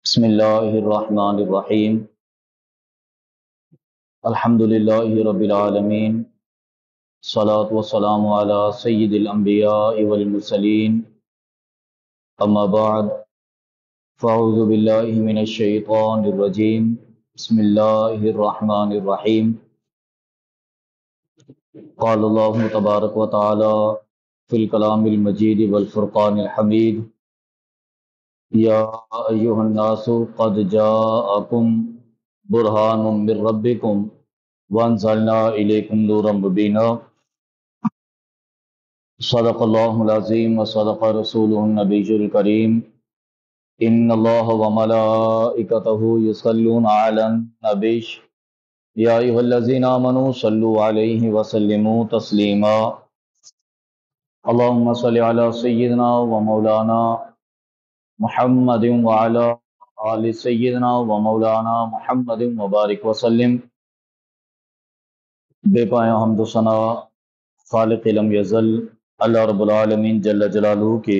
بسم اللہ الرحمن الرحیم الحمد للہ رب العالمین الصلاۃ والسلام علی سید الانبیاء والمرسلین اما بعد فاعوذ باللہ من الشیطان الرجیم بسم اللہ الرحمن الرحیم قال اللہ تبارک و تعالی فی الکلام المجید والفرقان الحمید یا ایہا الناس قد جاءکم برہان من ربکم وانزلنا الیکم نورا مبینا صدق اللہ العظیم وصدق رسولہ النبی الکریم ان اللہ وملائکتہ یصلون علی النبی یا ایہا الذین آمنوا صلوا علیہ وسلموا تسلیما اللہم صل علی سیدنا ومولانا محمد وعلی آل سیدنا ومولانا محمد مبارک وسلم۔ بے پایہ حمد و ثنا خالق لم یزل اللہ رب العالمین جل جلالہ کے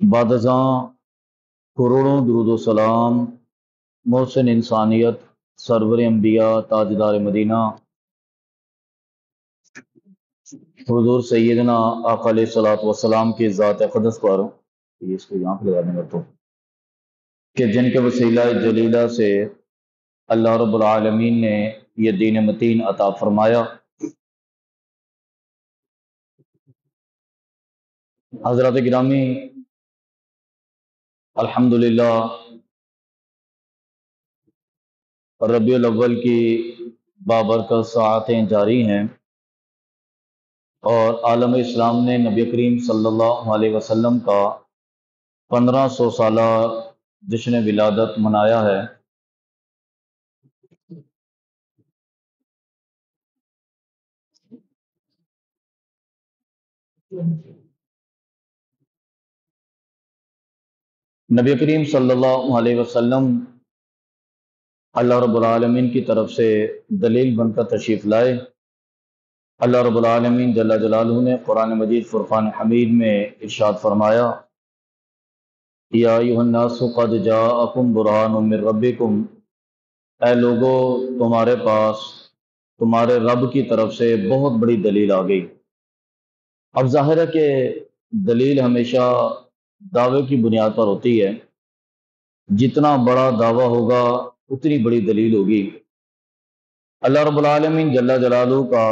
بعد ازاں کروڑوں درود و سلام محسن انسانیت سرور انبیاء تاجدار مدینہ حضور سیدنا آقا علیہ الصلوۃ والسلام کی ذات اقدس پر اس کو یہاں پہ لگا دیں گا تو کہ جن کے وسیلہ جلیلہ سے اللہ رب العالمین نے یہ دین متین عطا فرمایا۔ حضرات گرامی، الحمدللہ ربیع الاول کی بابرکت ساعتیں جاری ہیں اور عالم اسلام نے نبی کریم صلی اللہ علیہ وسلم کا 1500 سالہ جشن ولادت منایا ہے۔ نبی کریم صلی اللہ علیہ وسلم اللہ رب العالمین کی طرف سے دلیل بن کر تشریف لائے۔ اللہ رب العالمین جل جلالہ نے قرآن مجید فرقان حمید میں ارشاد فرمایا یا ایھا الناس قد جاءکم برہان من ربکم، اے لوگو تمہارے پاس تمہارے رب کی طرف سے بہت بڑی دلیل آ گئی۔ اب ظاہر ہے کہ دلیل ہمیشہ دعوے کی بنیاد پر ہوتی ہے، جتنا بڑا دعویٰ ہوگا اتنی بڑی دلیل ہوگی۔ اللہ رب العالمین جل جلالہ کا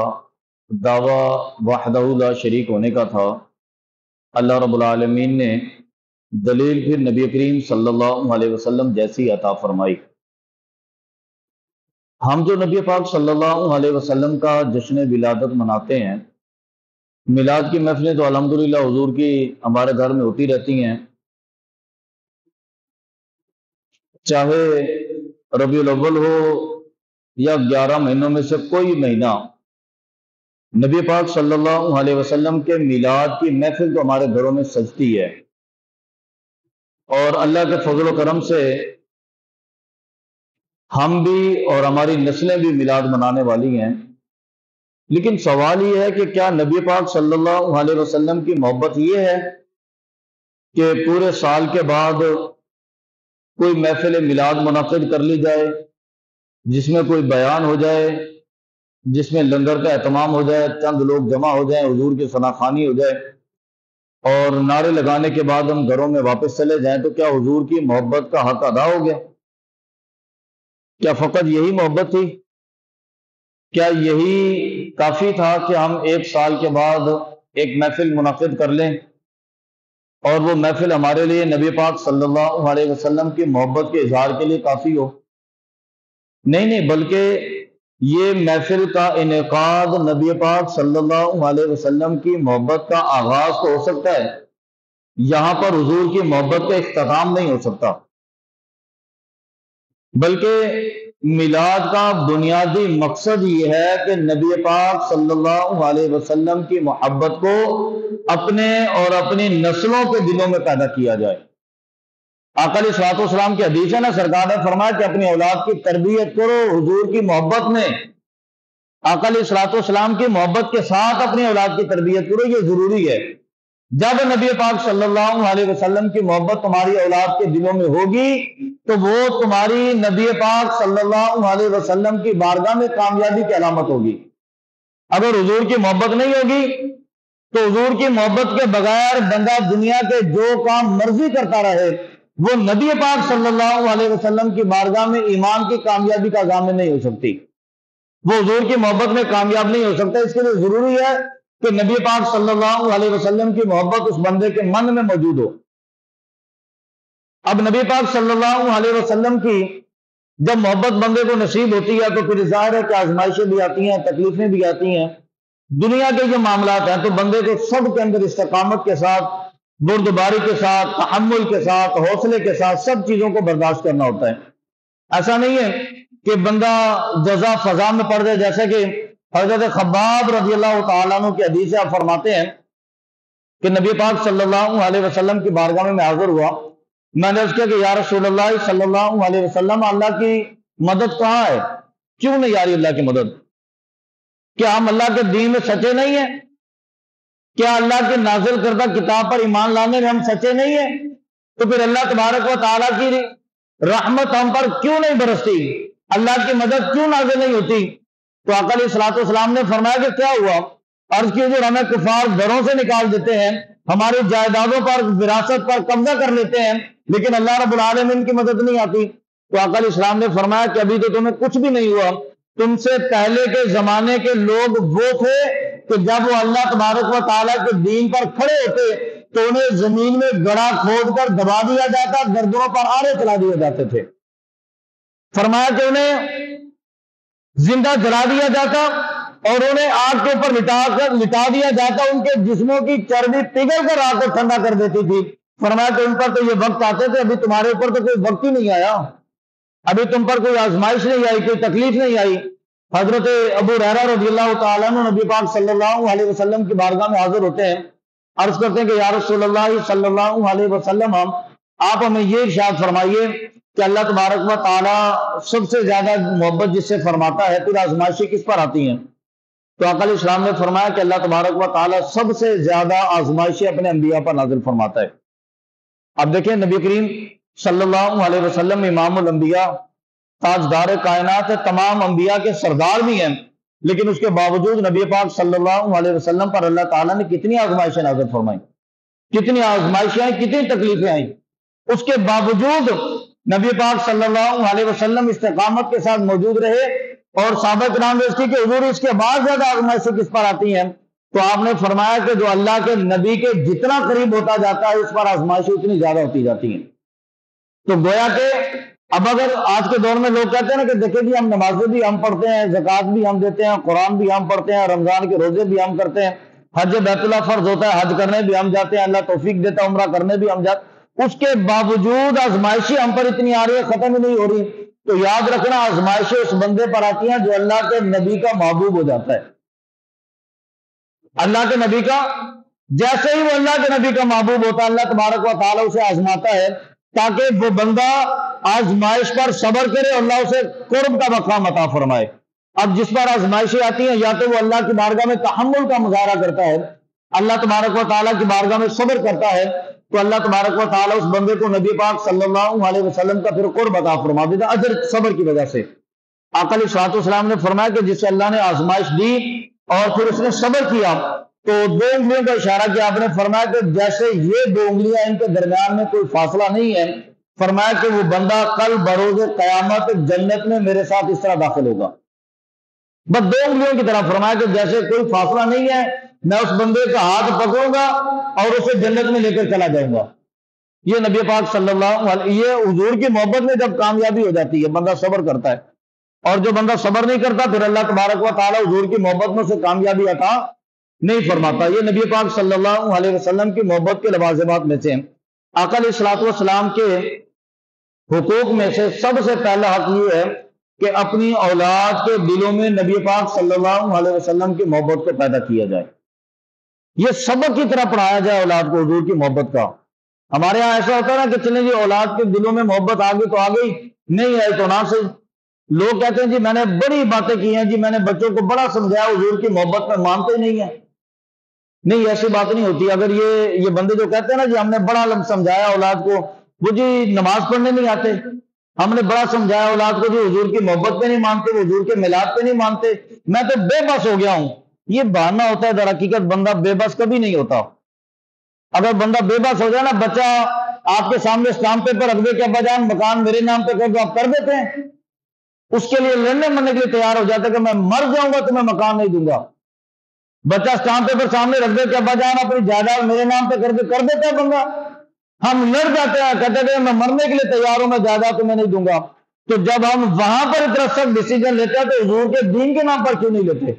دعویٰ وحدہ لا شریک ہونے کا تھا۔ اللہ رب العالمین نے دلیل پھر نبی کریم صلی اللہ علیہ وسلم جیسی عطا فرمائی۔ ہم جو نبی پاک صلی اللہ علیہ وسلم کا جشن ولادت مناتے ہیں، میلاد کی محفلیں تو الحمدللہ حضور کی ہمارے گھر میں ہوتی رہتی ہیں، چاہے ربیع الاول ہو یا 11 مہینوں میں سے کوئی مہینہ، نبی پاک صلی اللہ علیہ وسلم کے میلاد کی محفل تو ہمارے گھروں میں سجتی ہے، اور اللہ کے فضل و کرم سے ہم بھی اور ہماری نسلیں بھی میلاد منانے والی ہیں۔ لیکن سوال یہ ہے کہ کیا نبی پاک صلی اللہ علیہ وسلم کی محبت یہ ہے کہ پورے سال کے بعد کوئی محفل میلاد منعقد کر لی جائے، جس میں کوئی بیان ہو جائے، جس میں لنگر کا اہتمام ہو جائے، چند لوگ جمع ہو جائیں، حضور کی ثناخوانی ہو جائے اور نعرے لگانے کے بعد ہم گھروں میں واپس چلے جائیں، تو کیا حضور کی محبت کا حق ادا ہو گیا؟ کیا فقط یہی محبت تھی؟ کیا یہی کافی تھا کہ ہم ایک سال کے بعد ایک محفل منعقد کر لیں اور وہ محفل ہمارے لیے نبی پاک صلی اللہ علیہ وسلم کی محبت کے اظہار کے لیے کافی ہو؟ نہیں، بلکہ یہ محفل کا انعقاد نبی پاک صلی اللہ علیہ وسلم کی محبت کا آغاز تو ہو سکتا ہے، یہاں پر حضور کی محبت کا اختتام نہیں ہو سکتا۔ بلکہ میلاد کا بنیادی مقصد یہ ہے کہ نبی پاک صلی اللہ علیہ وسلم کی محبت کو اپنے اور اپنی نسلوں کے دلوں میں پیدا کیا جائے۔ آقا علیہ الصلوۃ والسلام کی حدیث ہے نا، سرکار نے فرمایا کہ اپنی اولاد کی تربیت کرو حضور کی محبت میں۔ آقا علیہ الصلوۃ والسلام کی محبت کے ساتھ اپنی اولاد کی تربیت کرو، یہ ضروری ہے۔ جب نبی پاک صلی اللہ علیہ وسلم کی محبت تمہاری اولاد کے دلوں میں ہوگی تو وہ تمہاری نبی پاک صلی اللہ علیہ وسلم کی بارگاہ میں کامیابی کی علامت ہوگی۔ اگر حضور کی محبت نہیں ہوگی تو حضور کی محبت کے بغیر بندہ دنیا کے جو کام مرضی کرتا رہے، وہ نبی پاک صلی اللہ علیہ وسلم کی بارگاہ میں ایمان کی کامیابی کا ضامن نہیں ہو سکتی، وہ حضور کی محبت میں کامیاب نہیں ہو سکتا۔ اس کے لیے ضروری ہے کہ نبی پاک صلی اللہ علیہ وسلم کی محبت اس بندے کے من میں موجود ہو۔ اب نبی پاک صلی اللہ علیہ وسلم کی جب محبت بندے کو نصیب ہوتی ہے تو پھر ظاہر ہے کہ آزمائشیں بھی آتی ہیں، تکلیفیں بھی آتی ہیں، دنیا کے جو معاملات ہیں تو بندے کو سب کے اندر استقامت کے ساتھ، بردباری کے ساتھ، تحمل کے ساتھ، حوصلے کے ساتھ سب چیزوں کو برداشت کرنا ہوتا ہے۔ ایسا نہیں ہے کہ بندہ جزا فضا میں پڑ جائے، جیسے کہ حضرت خباب رضی اللہ تعالیٰ عنہ کی حدیث سے آپ فرماتے ہیں کہ نبی پاک صلی اللہ علیہ وسلم کی بارگاہ میں حاضر ہوا، میں نے عرض کیا کہ یا رسول اللہ صلی اللہ علیہ وسلم، اللہ کی مدد کہاں ہے؟ کیوں نہیں آ رہی اللہ کی مدد؟ کیا ہم اللہ کے دین میں سچے نہیں ہیں؟ کیا اللہ کی نازل کردہ کتاب پر ایمان لانے میں ہم سچے نہیں ہیں؟ تو پھر اللہ تبارک و تعالیٰ کی رحمت ہم پر کیوں نہیں برستی؟ اللہ کی مدد کیوں نازل نہیں ہوتی؟ تو آقا علیہ الصلوۃ والسلام نے فرمایا کہ کیا ہوا؟ عرض کی جو ہمیں کفار گھروں سے نکال دیتے ہیں، ہماری جائیدادوں پر، وراثت پر قبضہ کر لیتے ہیں، لیکن اللہ رب العالمین کی مدد نہیں آتی۔ تو آقا علیہ السلام نے فرمایا کہ ابھی تو تمہیں کچھ بھی نہیں ہوا، تم سے پہلے کے زمانے کے لوگ وہ تھے کہ جب وہ اللہ تبارک و تعالیٰ کے دین پر کھڑے ہوتے تو انہیں زمین میں گڑھا کھود کر دبا دیا جاتا، گردنوں پر آرے چلا دیے جاتے تھے۔ فرمایا کہ انہیں زندہ جلا دیا جاتا اور انہیں آگ کے اوپر لٹا دیا جاتا، ان کے جسموں کی چربی پگھل کر آگ کو ٹھنڈا کر دیتی تھی۔ فرمایا کہ ان پر تو یہ وقت آتے تھے، ابھی تمہارے اوپر تو کوئی وقت ہی نہیں آیا، ابھی تم پر کوئی آزمائش نہیں آئی، کوئی تکلیف نہیں آئی۔ حضرت ابو ہریرہ رضی اللہ تعالیٰ عنہ نبی پاک صلی اللہ علیہ وسلم کی بارگاہ میں حاضر ہوتے ہیں، عرض کرتے ہیں کہ یا رسول اللہ صلی اللہ علیہ وسلم، آپ ہمیں یہ ارشاد فرمائیے کہ اللہ تبارک و تعالیٰ سب سے زیادہ محبت جس سے فرماتا ہے، پھر آزمائشیں کس پر آتی ہیں؟ تو آقا علیہ السلام نے فرمایا کہ اللہ تبارک و تعالیٰ سب سے زیادہ آزمائشیں اپنے انبیاء پر نازل فرماتا ہے۔ اب دیکھیں نبی کریم صلی اللہ علیہ وسلم امام الانبیاء، تاجدار کائنات ہے، تمام انبیاء کے سردار بھی ہیں، لیکن اس کے باوجود نبی پاک صلی اللہ علیہ وسلم پر اللہ تعالیٰ نے کتنی آزمائشیں نازل فرمائیں، کتنی آزمائشیں آئیں، کتنی تکلیفیں آئیں، اس کے باوجود نبی پاک صلی اللہ علیہ وسلم استقامت کے ساتھ موجود رہے۔ اور صحابہ کرام نے اس کی کہ حضور اس کے بعد زیادہ آزمائشیں کس پر آتی ہیں؟ تو آپ نے فرمایا کہ جو اللہ کے نبی کے جتنا قریب ہوتا جاتا ہے اس پر آزمائشیں اتنی زیادہ ہوتی جاتی ہیں۔ تو گویا کہ اب اگر آج کے دور میں لوگ کہتے ہیں نا کہ دیکھیں جی ہم نمازیں بھی ہم پڑھتے ہیں، زکوٰۃ بھی ہم دیتے ہیں، قرآن بھی ہم پڑھتے ہیں، رمضان کے روزے بھی ہم کرتے ہیں، حج بیت اللہ فرض ہوتا ہے، حج کرنے بھی ہم جاتے ہیں، اللہ توفیق دیتا ہے عمرہ کرنے بھی ہم جاتے ہیں، اس کے باوجود آزمائشیں ہم پر اتنی آ رہی ہے، ختم ہی نہیں ہو رہی۔ تو یاد رکھنا آزمائشیں اس بندے پر آتی ہیں جو اللہ کے نبی کا محبوب ہو جاتا ہے۔ اللہ کے نبی کا، جیسے ہی وہ اللہ کے نبی کا محبوب ہوتا ہے، اللہ تبارک و تعالیٰ اسے آزماتا ہے تاکہ وہ بندہ آزمائش پر صبر کرے اور اللہ اسے قرب کا مقام عطا فرمائے۔ اب جس پر آزمائشیں آتی ہیں یا تو وہ اللہ کی بارگاہ میں تحمل کا مظاہرہ کرتا ہے، اللہ تبارک و تعالیٰ کی بارگاہ میں صبر کرتا ہے، تو اللہ تبارک و تعالیٰ اس بندے کو نبی پاک صلی اللہ علیہ وسلم کا پھر قرب عطا فرما دیتا اجر صبر کی وجہ سے۔ آقا علیہ الصلوۃ والسلام نے فرمایا کہ جس سے اللہ نے آزمائش دی اور پھر اس نے صبر کیا، تو دو انگلیوں کا اشارہ کیا، آپ نے فرمایا کہ جیسے یہ دو انگلیاں ان کے درمیان میں کوئی فاصلہ نہیں ہے، فرمایا کہ وہ بندہ کل بروز قیامت جنت میں میرے ساتھ اس طرح داخل ہوگا، بس دو انگلیوں کی طرح۔ فرمایا کہ جیسے کوئی فاصلہ نہیں ہے، میں اس بندے کا ہاتھ پکڑوں گا اور اسے جنت میں لے کر چلا جاؤں گا۔ یہ نبی پاک صلی اللہ علیہ، یہ حضور کی محبت میں جب کامیابی ہو جاتی ہے بندہ صبر کرتا ہے، اور جو بندہ صبر نہیں کرتا پھر اللہ تبارک و تعالیٰ حضور کی محبت میں اسے کامیابی عطا نہیں فرماتا۔ یہ نبی پاک صلی اللہ علیہ وسلم کی محبت کے لوازمات میں سے ہیں۔ آقا علیہ الصلوۃ والسلام کے حقوق میں سے سب سے پہلا حق یہ ہے کہ اپنی اولاد کے دلوں میں نبی پاک صلی اللہ علیہ وسلم کی محبت کو پیدا کیا جائے، یہ سبق کی طرح پڑھایا جائے اولاد کو حضور کی محبت کا۔ ہمارے ہاں ایسا ہوتا ہے نا کہ چلیں جی اولاد کے دلوں میں محبت آ گئی تو آ گئی، نہیں آئی تو نہ سے لوگ کہتے ہیں جی میں نے بڑی باتیں کی ہیں، جی میں نے بچوں کو بڑا سمجھایا، حضور کی محبت میں مانتے ہی نہیں ہیں۔ نہیں، ایسی بات نہیں ہوتی. اگر یہ بندے جو کہتے ہیں نا جی ہم نے بڑا سمجھایا اولاد کو، وہ جی نماز پڑھنے نہیں آتے. ہم نے بڑا سمجھایا اولاد کو، جی حضور کی محبت پہ نہیں مانتے، وہ حضور کے میلاد پہ نہیں مانتے، میں تو بے بس ہو گیا ہوں. یہ بہانہ ہوتا ہے، در حقیقت بندہ بے بس کبھی نہیں ہوتا. اگر بندہ بے بس ہو جائے نا، بچہ آپ کے سامنے اسٹامپ پیپر رکھ دے کہ ابا جان مکان میرے نام پہ کر دو، آپ کر دیتے ہیں. اس کے لیے لڑنے مرنے کے لیے تیار ہو جاتا ہے کہ میں مر جاؤں گا تو میں مکان نہیں دوں گا. بچہ اسٹامپ پیپر سامنے رکھ دے کہ ابا جان اپنی جائیداد میرے نام پہ کر دیتا ہے بندہ. ہم لڑ جاتے ہیں، کہتے ہیں میں مرنے کے لیے تیار ہوں، میں جائیداد تو میں نہیں دوں گا. تو جب ہم وہاں پر اتنا سخت ڈیسیجن لیتے ہیں تو حضور کے دین کے نام پر کیوں نہیں لیتے؟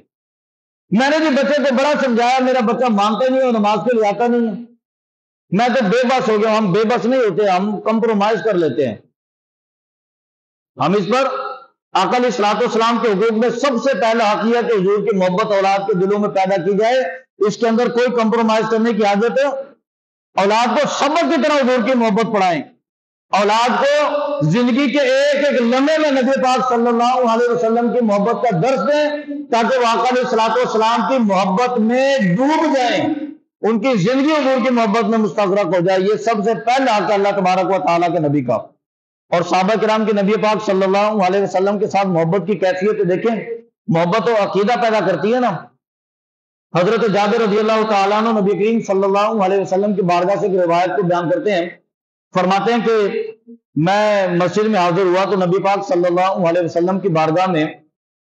میں نے بھی بچے کو بڑا سمجھایا، میرا بچہ مانتا ہی نہیں اور نماز کے لیے آتا نہیں ہے. میں تو بے بس ہو گیا. ہم بے بس نہیں ہوتے، ہم کمپرومائز کر لیتے ہیں. ہم اس پر آقا علیہ الصلوۃ والسلام کے حقوق میں سب سے پہلا حق یہ ہے کہ حضور کی محبت اولاد کے دلوں میں پیدا کی جائے. اس کے اندر کوئی کمپرومائز کرنے کی حاجت ہے؟ اولاد کو سبق کی طرح حضور کی محبت پڑھائیں. اولاد کو زندگی کے ایک ایک لمحے میں نبی پاک صلی اللہ علیہ وسلم کی محبت کا درس دیں، تاکہ وہ آقا علیہ الصلوۃ والسلام کی محبت میں ڈوب جائیں، ان کی زندگی حضور کی محبت میں مستغرق ہو جائے. یہ سب سے پہلا حق ہے اللہ تبارک و تعالیٰ کے نبی کا. اور صحابہ کرام کے نبی پاک صلی اللہ علیہ وسلم کے ساتھ محبت کی کیفیت دیکھیں. محبت و عقیدہ پیدا کرتی ہے نا. حضرت جابر رضی اللہ تعالیٰ عنہ نبی کریم صلی اللہ علیہ وسلم کی بارگاہ سے ایک روایت کو بیان کرتے ہیں. فرماتے ہیں کہ میں مسجد میں حاضر ہوا تو نبی پاک صلی اللہ علیہ وسلم کی بارگاہ میں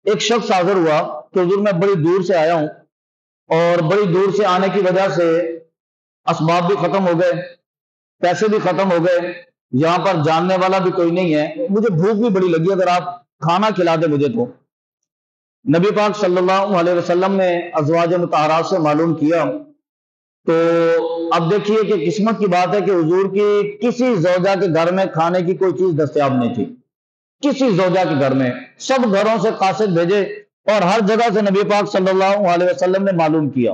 ایک شخص حاضر ہوا کہ حضور میں بڑی دور سے آیا ہوں، اور بڑی دور سے آنے کی وجہ سے اسباب بھی ختم ہو گئے، پیسے بھی ختم ہو گئے، یہاں پر جاننے والا بھی کوئی نہیں ہے، مجھے بھوک بھی بڑی لگی، اگر آپ کھانا کھلا دیں مجھے تو. نبی پاک صلی اللہ علیہ وسلم نے ازواج مطہرات سے معلوم کیا. تو اب دیکھیے کہ قسمت کی بات ہے کہ حضور کی کسی زوجہ کے گھر میں کھانے کی کوئی چیز دستیاب نہیں تھی. کسی زوجہ کے گھر میں، سب گھروں سے قاصد بھیجے اور ہر جگہ سے نبی پاک صلی اللہ علیہ وسلم نے معلوم کیا.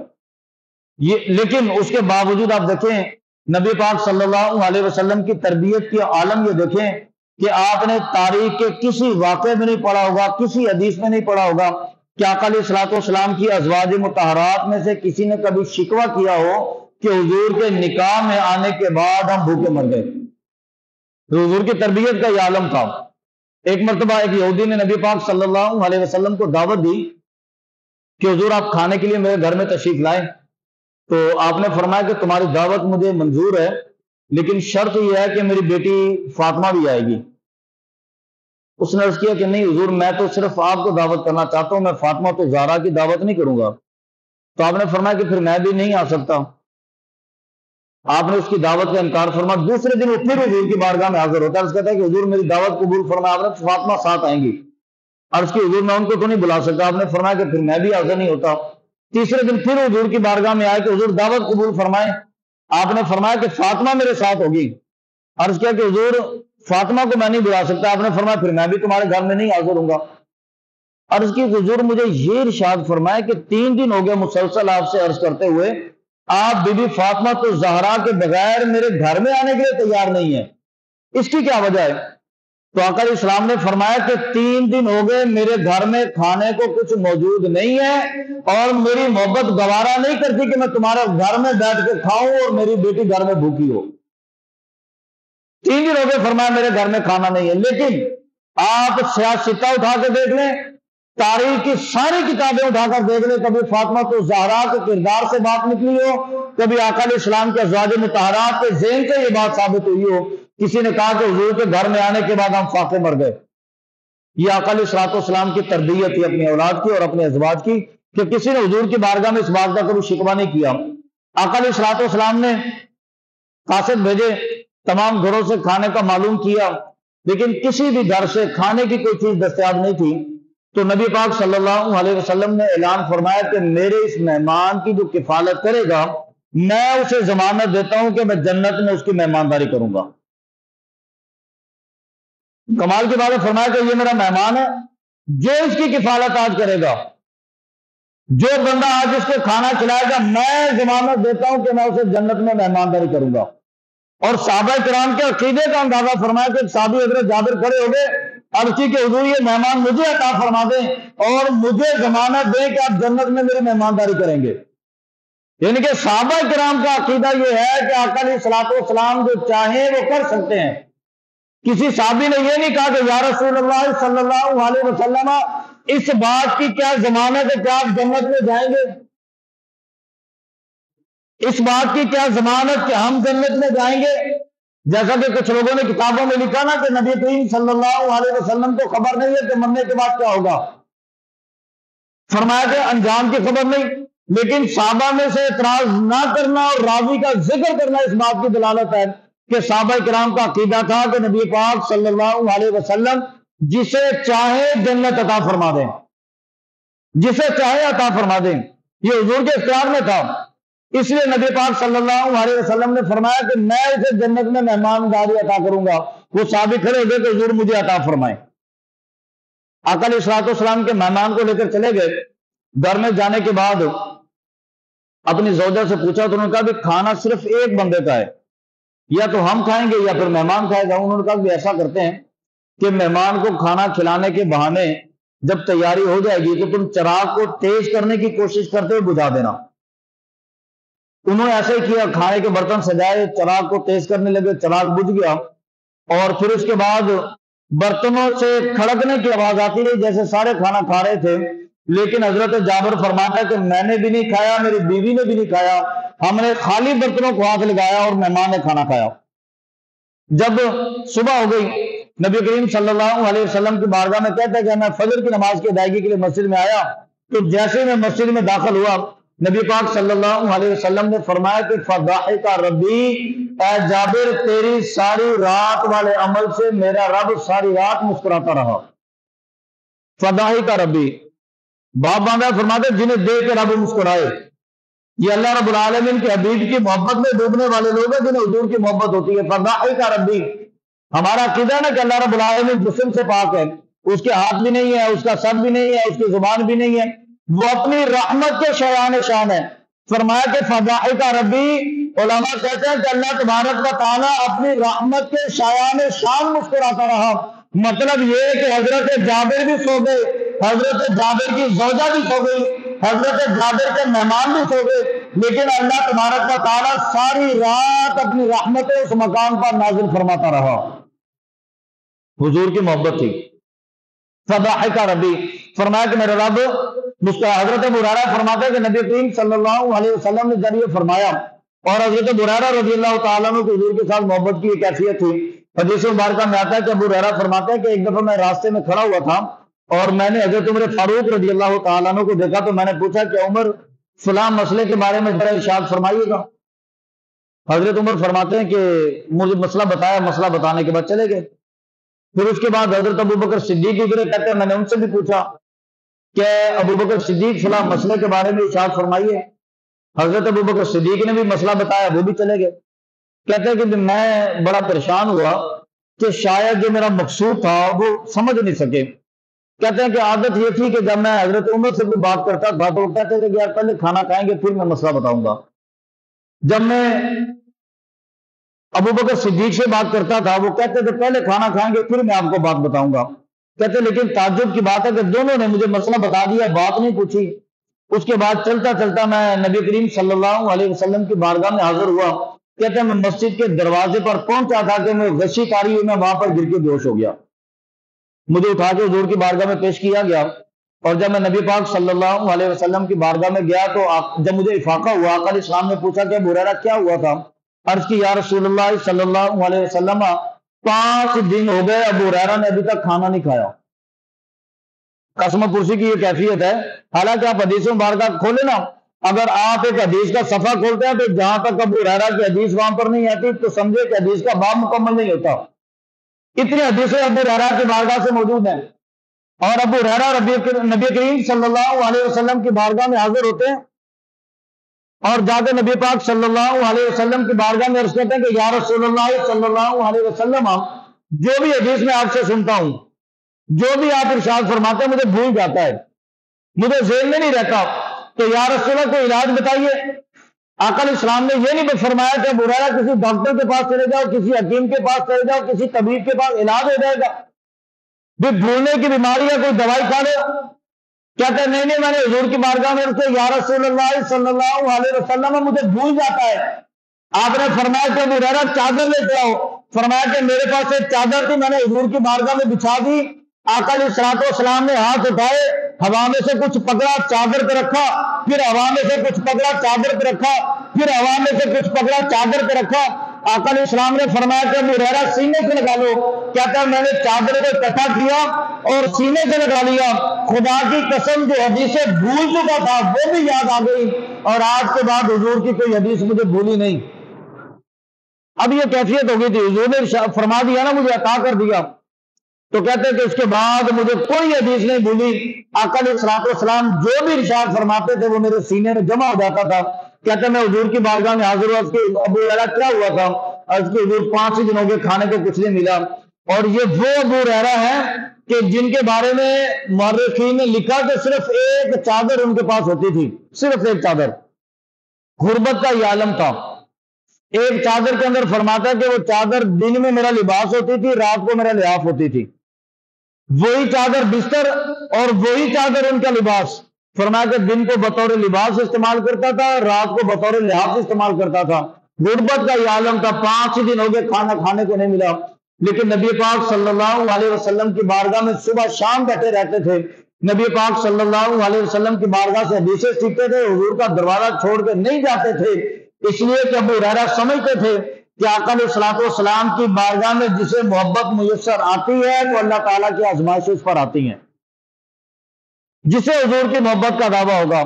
لیکن اس کے باوجود آپ دیکھیں نبی پاک صلی اللہ علیہ وسلم کی تربیت کی عالم یہ دیکھیں کہ آپ نے تاریخ کے کسی واقعے میں نہیں پڑھا ہوگا، کسی حدیث میں نہیں پڑھا ہوگا کہ آقا علیہ الصلوۃ والسلام کی ازواج مطہرات میں سے کسی نے کبھی شکوہ کیا ہو کہ حضور کے نکاح میں آنے کے بعد ہم بھوکے مر گئے. حضور کی تربیت کا یہ عالم تھا. ایک مرتبہ ایک یہودی نے نبی پاک صلی اللہ علیہ وسلم کو دعوت دی کہ حضور آپ کھانے کے لیے میرے گھر میں تشریف لائیں. تو آپ نے فرمایا کہ تمہاری دعوت مجھے منظور ہے، لیکن شرط یہ ہے کہ میری بیٹی فاطمہ بھی آئے گی. اس نے عرض کیا کہ نہیں حضور، میں تو صرف آپ کو دعوت کرنا چاہتا ہوں، میں فاطمہ تو زہرا کی دعوت نہیں کروں گا. تو آپ نے فرمایا کہ پھر میں بھی نہیں آ سکتا. آپ نے اس کی دعوت کا انکار فرمایا. دوسرے دن وہ پھر حضور کی بارگاہ میں حاضر ہوتا ہے، اس کہتا ہے کہ حضور میری دعوت قبول فرمایا. آپ نے فاطمہ ساتھ آئیں گی. عرض کی حضور میں ان کو تو نہیں بلا سکتا. آپ نے فرمایا کہ پھر میں بھی حاضر نہیں ہوتا. تیسرے دن پھر حضور کی بارگاہ میں آئے کہ حضور دعوت قبول فرمائیں. آپ نے فرمایا کہ فاطمہ میرے ساتھ ہوگی. عرض کیا کہ حضور فاطمہ کو میں نہیں بلا سکتا. آپ نے فرمایا پھر میں بھی تمہارے گھر میں نہیں حاضر ہوں گا. عرض کی حضور مجھے یہ ارشاد فرمایا کہ 3 دن ہو گئے مسلسل آپ سے عرض کرتے ہوئے، آپ بی بی فاطمہ تو زہرا کے بغیر میرے گھر میں آنے کے لیے تیار نہیں ہے، اس کی کیا وجہ ہے؟ تو آقا علیہ السلام نے فرمایا کہ 3 دن ہو گئے میرے گھر میں کھانے کو کچھ موجود نہیں ہے، اور میری محبت گوارا نہیں کرتی کہ میں تمہارے گھر میں بیٹھ کے کھاؤں اور میری بیٹی گھر میں بھوکی ہو. 3 دن ہو گئے فرمایا میرے گھر میں کھانا نہیں ہے. لیکن آپ سیاستہ اٹھا کے دیکھ لیں، تاریخ کی ساری کتابیں اٹھا کر دیکھ لیں، کبھی فاطمہ تو زہرا کے کردار سے بات نکلی ہو، کبھی آقا علیہ السلام کے ازواج مطہرات کے ذہن سے یہ بات ثابت ہوئی ہو کسی نے کہا کہ حضور کے گھر میں آنے کے بعد ہم فاقے مر گئے. یہ آقا علیہ الصلوۃ والسلام کی تربیت تھی اپنی اولاد کی اور اپنے ازواج کی کہ کسی نے حضور کی بارگاہ میں اس بات کا کبھی شکوہ نہیں کیا. آقا علیہ الصلوۃ والسلام نے قاصد بھیجے، تمام گھروں سے کھانے کا معلوم کیا، لیکن کسی بھی گھر سے کھانے کی کوئی چیز دستیاب نہیں تھی. تو نبی پاک صلی اللہ علیہ وسلم نے اعلان فرمایا کہ میرے اس مہمان کی جو کفالت کرے گا میں اسے ضمانت دیتا ہوں کہ میں جنت میں اس کی مہمانداری کروں گا. کمال کی بات ہے، فرمایا کہ یہ میرا مہمان ہے، جو اس کی کفالت آج کرے گا، جو بندہ آج اس کو کھانا کھلائے گا، میں ضمانت دیتا ہوں کہ میں اسے جنت میں مہمانداری کروں گا. اور صحابہ کرام کے عقیدے کا اندازہ فرمایا کہ صحابی حضرت جابر کھڑے ہو گئے، عرض کی کہ حضور یہ مہمان مجھے عطا فرما دیں اور مجھے ضمانت دیں کہ آپ جنت میں میری مہمانداری کریں گے. یعنی کہ صحابہ کرام کا عقیدہ یہ ہے کہ آقا علیہ الصلوۃ والسلام جو چاہیں وہ کر سکتے ہیں. کسی صحابی نے یہ نہیں کہا کہ یا رسول اللہ صلی اللہ علیہ وسلم اس بات کی کیا ضمانت ہے کہ آپ جنت میں جائیں گے؟ اس بات کی کیا ضمانت کہ ہم جنت میں جائیں گے؟ جیسا کہ کچھ لوگوں نے کتابوں میں لکھا نا کہ نبی کریم صلی اللہ علیہ وسلم کو خبر نہیں ہے کہ مرنے کے بعد کیا ہوگا. فرمایا کہ انجام کی خبر نہیں. لیکن صحابہ میں سے اعتراض نہ کرنا اور راوی کا ذکر کرنا اس بات کی دلالت ہے کہ صحابہ کرام کا عقیدہ تھا کہ نبی پاک صلی اللہ علیہ وسلم جسے چاہے جنت عطا فرما دیں، جسے چاہے عطا فرما دیں. یہ حضور کے اختیار میں تھا. اس لیے نبی پاک صلی اللہ علیہ وسلم نے فرمایا کہ میں اسے جنت میں مہمانداری عطا کروں گا. وہ صحابی کھڑے ہو گئے کہ حضور مجھے عطا فرمائے. آقا علیہ الصلوۃ والسلام کے مہمان کو لے کر چلے گئے. گھر میں جانے کے بعد اپنی زوجہ سے پوچھا تو انہوں نے کہا کہ کھانا صرف ایک بندے کا ہے، یا تو ہم کھائیں گے یا پھر مہمان کھائے گا. انہوں نے کہا کہ ایسا کرتے ہیں کہ مہمان کو کھانا کھلانے کے بہانے جب تیاری ہو جائے گی تو تم چراغ کو تیز کرنے کی کوشش کرتے ہوئے بجھا دینا. انہوں نے ایسے ہی کیا، کھانے کے برتن سجائے، چراغ کو تیز کرنے لگے، چراغ بجھ گیا اور پھر اس کے بعد برتنوں سے کھڑکنے کی آواز آتی رہی جیسے سارے کھانا کھا رہے تھے. لیکن حضرت جابر فرماتا ہے کہ میں نے بھی نہیں کھایا، میری بیوی نے بھی نہیں کھایا، ہم نے خالی برتنوں کو ہاتھ لگایا اور مہمان نے کھانا کھایا. جب صبح ہو گئی نبی کریم صلی اللہ علیہ وسلم کی بارگاہ میں کہتا ہے کہ میں فجر کی نماز کی ادائیگی کے لیے مسجد میں آیا تو جیسے میں مسجد میں داخل ہوا نبی پاک صلی اللہ علیہ وسلم نے فرمایا کہ فضاحک ربی، اے جابر تیری ساری رات والے عمل سے میرا رب ساری رات مسکراتا رہا. فضاحک ربی، باپ باندھا فرماتے جنہیں دیکھ کے رب مسکرائے. یہ اللہ رب العالمین کے حبیب کی محبت میں ڈوبنے والے لوگ ہیں جنہیں حضور کی محبت ہوتی ہے. فضاحک ربی، ہمارا عقیدہ ہے نا کہ اللہ رب العالمین جسم سے پاک ہے، اس کے ہاتھ بھی نہیں ہے، اس کا سر بھی نہیں ہے، اس کی زبان بھی نہیں ہے، وہ اپنی رحمت کے شایان شان ہے. فرمایا کہ فضاحک ربی، علماء کہتے ہیں کہ اللہ تبارک و تعالیٰ اپنی رحمت کے شایان شان مسکراتا رہا. مطلب یہ ہے کہ حضرت جابر بھی سو گئے، حضرت جابر کی زوجہ بھی سو گئی، حضرت جابر کے مہمان بھی سو گئے، لیکن اللہ تبارک و تعالیٰ ساری رات اپنی رحمت اس مکان پر نازل فرماتا رہا. حضور کی محبت تھی. فضاحک ربی، فرمایا کہ میرا رب حضرت ابو ہریرہ فرماتے ہیں کہ نبی کریم صلی اللہ علیہ وسلم نے جب یہ فرمایا اور حضرت ابو ہریرہ رضی اللہ تعالیٰ عنہ کو حضور کے ساتھ محبت کی ایک کیفیت تھی. حدیث مبارکہ میں آتا ہے کہ ابو ہریرہ فرماتے ہیں کہ ایک دفعہ میں راستے میں کھڑا ہوا تھا اور میں نے حضرت عمر فاروق رضی اللہ تعالیٰ عنہ کو دیکھا تو میں نے پوچھا کہ عمر فلاں مسئلے کے بارے میں ذرا ارشاد فرمائیے گا. حضرت عمر فرماتے ہیں کہ مجھے مسئلہ بتایا، مسئلہ بتانے کے بعد چلے گئے. پھر اس کے بعد حضرت ابو بکر صدیق ادھر کہتے ہیں میں نے ان سے بھی پوچھا کہ ابو بکر صدیق فلاں مسئلے کے بارے میں ارشاد فرمائیے. حضرت ابو بکر صدیق نے بھی مسئلہ بتایا، وہ بھی چلے گئے. کہتے ہیں کہ میں بڑا پریشان ہوا کہ شاید جو میرا مقصود تھا وہ سمجھ نہیں سکے. کہتے ہیں کہ عادت یہ تھی کہ جب میں حضرت عمر سے کوئی بات کرتا تھا تو وہ کہتے تھے کہ یار پہلے کھانا کھائیں گے پھر میں مسئلہ بتاؤں گا. جب میں ابو بکر صدیق سے بات کرتا تھا وہ کہتے تھے پہلے کھانا کھائیں گے پھر میں آپ کو بات بتاؤں گا. کہتے لیکن تعجب کی بات ہے کہ دونوں نے مجھے مسئلہ بتا دیا، بات نہیں پوچھی. اس کے بعد چلتا چلتا میں نبی کریم صلی اللہ علیہ وسلم کی بارگاہ میں حاضر ہوا. کہتے ہیں میں مسجد کے دروازے پر پہنچا تھا کہ میں غشی کاری ہوئی، میں وہاں پر گر کے بے ہوش ہو گیا. مجھے اٹھا کے حضور کی بارگاہ میں پیش کیا گیا اور جب میں نبی پاک صلی اللہ علیہ وسلم کی بارگاہ میں گیا تو جب مجھے افاقہ ہوا آقا علیہ السلام نے پوچھا کہ ابو ہریرہ کیا ہوا تھا. عرض کی یا رسول اللہ صلی اللہ علیہ وسلم 5 دن ہو گئے ابو ہریرہ نے ابھی تک کھانا نہیں کھایا. قسم پرسی کی یہ کیفیت ہے. حالانکہ آپ حدیث مبارکہ کھولے نا، اگر آپ ایک حدیث کا صفحہ کھولتے ہیں تو جہاں تک ابو ہریرہ کی حدیث وہاں پر نہیں آتی تو سمجھے کہ حدیث کا باب مکمل نہیں ہوتا. اتنی حدیثیں ابو ہریرہ کی بارگاہ سے موجود ہیں اور ابو ہریرہ نبی کریم صلی اللہ علیہ وسلم کی بارگاہ میں حاضر ہوتے ہیں اور جا کے نبی پاک صلی اللہ علیہ وسلم کی بارگاہ میں عرض کرتے ہیں کہ یا رسول اللہ صلی اللہ علیہ وسلم جو بھی حدیث میں آپ سے سنتا ہوں، جو بھی آپ ارشاد فرماتے ہیں مجھے بھول جاتا ہے، مجھے ذہن میں نہیں رہتا، تو یا رسول اللہ کو علاج بتائیے. آقا علیہ السلام نے یہ نہیں فرمایا کہ ابو ہریرہ کسی ڈاکٹر کے پاس چلے جاؤ، کسی حکیم کے پاس چلے جاؤ، کسی طبیب کے پاس علاج ہو جائے گا. بھی بھولنے کی بیماری ہے کوئی دوائی کھا لو. کہتے ہیں نہیں میں نے حضور کی بارگاہ میں رکھے، یا رسول اللہ صلی اللہ علیہ وسلم مجھے بھول جاتا ہے۔ آپ نے فرمایا کہ ابو ہریرہ چادر لے کے آؤ۔ فرمایا کہ میرے پاس ایک چادر تھی، میں نے حضور کی بارگاہ میں بچھا دی۔ آقا علیہ الصلوۃ والسلام نے ہاتھ اٹھائے، ہوا میں سے کچھ پکڑا چادر پہ رکھا، پھر ہوا میں سے کچھ پکڑا چادر پہ رکھا، پھر ہوا میں سے کچھ پکڑا چادر پہ رکھا۔ آقا علیہ السلام نے فرمایا کہ ابو ہریرہ سینے سے لگا لو۔ کہتا ہے میں نے چادر کو اکٹھا کیا اور سینے سے لگا لیا۔ خدا کی قسم جو حدیثیں بھول چکا تھا وہ بھی یاد آ گئی، اور آج کے بعد حضور کی کوئی حدیث مجھے بھولی نہیں۔ اب یہ کیفیت ہو گئی تھی، حضور نے فرما دیا نا، مجھے عطا کر دیا، تو کہتے ہیں کہ اس کے بعد مجھے کوئی حدیث نہیں بھولی۔ آقا علیہ الصلوۃ والسلام جو بھی ارشاد فرماتے تھے وہ میرے سینے میں جمع ہو جاتا تھا۔ کہتے ہیں میں حضور کی بارگاہ میں حاضر ہوا، ابو ہریرہ کیا ہوا تھا؟ حضور 5 دنوں کے کھانے کو کچھ نہیں ملا۔ اور یہ وہ ابو ہریرہ ہیں کہ جن کے بارے میں مورخین نے لکھا کہ صرف ایک چادر ان کے پاس ہوتی تھی، صرف ایک چادر، غربت کا یہ عالم تھا۔ ایک چادر کے اندر فرماتا ہے کہ وہ چادر دن میں میرا لباس ہوتی تھی، رات کو میرا لحاف ہوتی تھی۔ وہی چادر بستر اور وہی چادر ان کا لباس۔ فرمایا کہ دن کو بطور لباس استعمال کرتا تھا، رات کو بطور لحاف استعمال کرتا تھا۔ غربت کا یہ عالم تھا، 5 دن ہو گئے کھانا کھانے کو نہیں ملا، لیکن نبی پاک صلی اللہ علیہ وسلم کی بارگاہ میں صبح شام بیٹھے رہتے تھے۔ نبی پاک صلی اللہ علیہ وسلم کی بارگاہ سے حدیثیں سیکھتے تھے، حضور کا دروازہ چھوڑ کے نہیں جاتے تھے، اس لیے کہ ابو ہریرہ سمجھتے تھے کہ آقا علیہ الصلوۃ والسلام کی بارگاہ میں جسے محبت میسر آتی ہے تو اللہ تعالیٰ کی آزمائشیں اس پر آتی ہیں، جسے حضور کی محبت کا دعویٰ ہوگا۔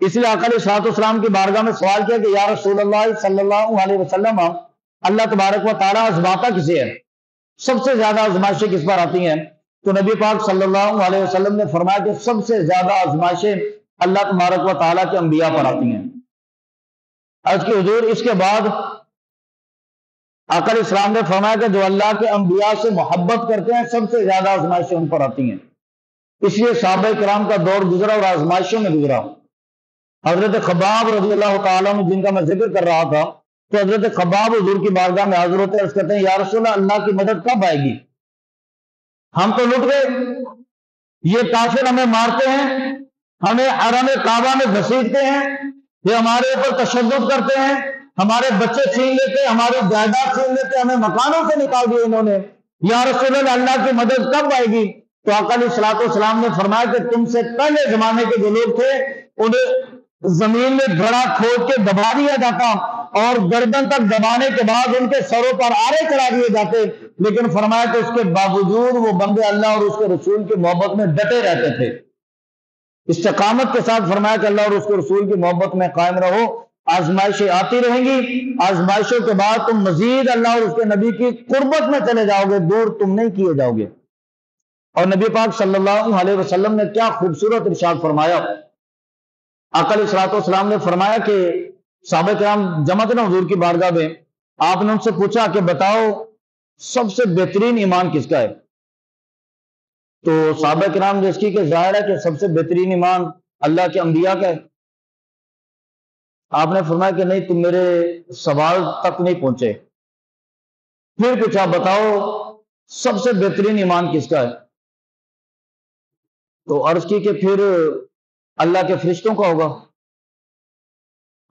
اس لیے آقا علیہ الصلوۃ والسلام کی بارگاہ میں سوال کیا کہ یا رسول اللہ صلی اللہ علیہ وسلم، اللہ تبارک و تعالیٰ آزماتا کسے ہے؟ سب سے زیادہ آزمائشیں کس پر آتی ہیں؟ تو نبی پاک صلی اللہ علیہ وسلم نے فرمایا کہ سب سے زیادہ آزمائشیں اللہ تبارک و تعالیٰ کے انبیاء پر آتی ہیں۔ آج کی حضور اس کے بعد آقا علیہ السلام نے فرمایا کہ جو اللہ کے انبیاء سے محبت کرتے ہیں سب سے زیادہ آزمائشیں ان پر آتی ہیں۔ اس لیے صحابہ کرام کا دور گزرا اور آزمائشوں میں گزرا۔ حضرت خباب رضی اللہ تعالیٰ عنہ جن کا میں ذکر کر رہا تھا، تو حضرت خباب حضور کی بارگاہ میں حاضر ہوتے ہیں، عرض کرتے ہیں یا رسول اللہ کی مدد کب آئے گی؟ ہم تو لٹ گئے، یہ کافر ہمیں مارتے ہیں، ہمیں حرم کعبہ میں گھسیٹتے ہیں، یہ ہمارے اوپر تشدد کرتے ہیں، ہمارے بچے چھین لیتے، ہماری جائیداد چھین لیتے، ہمیں مکانوں سے نکال دیے انہوں نے، یا رسول اللہ کی مدد کب آئے گی؟ تو آقا علیہ الصلوۃ والسلام نے فرمایا کہ تم سے پہلے زمانے کے جو لوگ تھے انہیں زمین میں گھڑا کھود کے دبا دیا جاتا اور گردن تک دبانے کے بعد ان کے سروں پر آرے چڑھا دیے جاتے، لیکن فرمایا کہ اس کے باوجود وہ بندے اللہ اور اس کے رسول کی محبت میں ڈٹے رہتے تھے، استقامت کے ساتھ۔ فرمایا کہ اللہ اور اس کے رسول کی محبت میں قائم رہو، آزمائشیں آتی رہیں گی، آزمائشوں کے بعد تم مزید اللہ اور اس کے نبی کی قربت میں چلے جاؤ گے، دور تم نہیں کیے جاؤ گے۔ اور نبی پاک صلی اللہ علیہ وسلم نے کیا خوبصورت ارشاد فرمایا۔ آقا علیہ الصلوۃ والسلام نے فرمایا کہ صحابہ کرام جمع تھے نا حضور کی بارگاہ میں، آپ نے ان سے پوچھا کہ بتاؤ سب سے بہترین ایمان کس کا ہے؟ تو صحابہ کرام جس کی کہ ظاہر ہے کہ سب سے بہترین ایمان اللہ کے انبیاء کا ہے۔ آپ نے فرمایا کہ نہیں، تم میرے سوال تک نہیں پہنچے۔ پھر پوچھا بتاؤ سب سے بہترین ایمان کس کا ہے؟ تو عرض کی کہ پھر اللہ کے فرشتوں کا ہوگا۔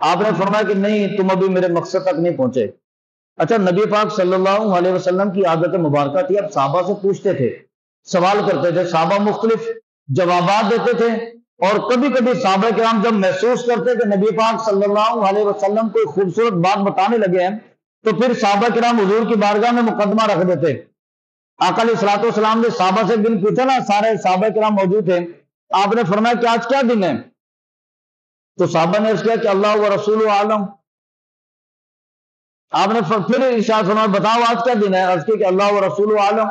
آپ نے فرمایا کہ نہیں، تم ابھی میرے مقصد تک نہیں پہنچے۔ اچھا، نبی پاک صلی اللہ علیہ وسلم کی عادت مبارکہ تھی، اب صحابہ سے پوچھتے تھے، سوال کرتے تھے، صحابہ مختلف جوابات دیتے تھے، اور کبھی کبھی صحابہ کرام جب محسوس کرتے کہ نبی پاک صلی اللہ علیہ وسلم کوئی خوبصورت بات بتانے لگے ہیں تو پھر صحابہ کرام حضور کی بارگاہ میں مقدمہ رکھ دیتے۔ آقا علیہ الصلوۃ والسلام نے صحابہ سے دن پوچھا نا، سارے صحابہ کرام موجود تھے، آپ نے فرمایا کہ آج کیا دن ہے؟ تو صحابہ نے اس کیا کہ اللہ و رسول عالم۔ آپ نے پھر ارشاد فرمایا بتاؤ آج کیا دن ہے؟ عرض کی کہ اللہ و رسول عالم،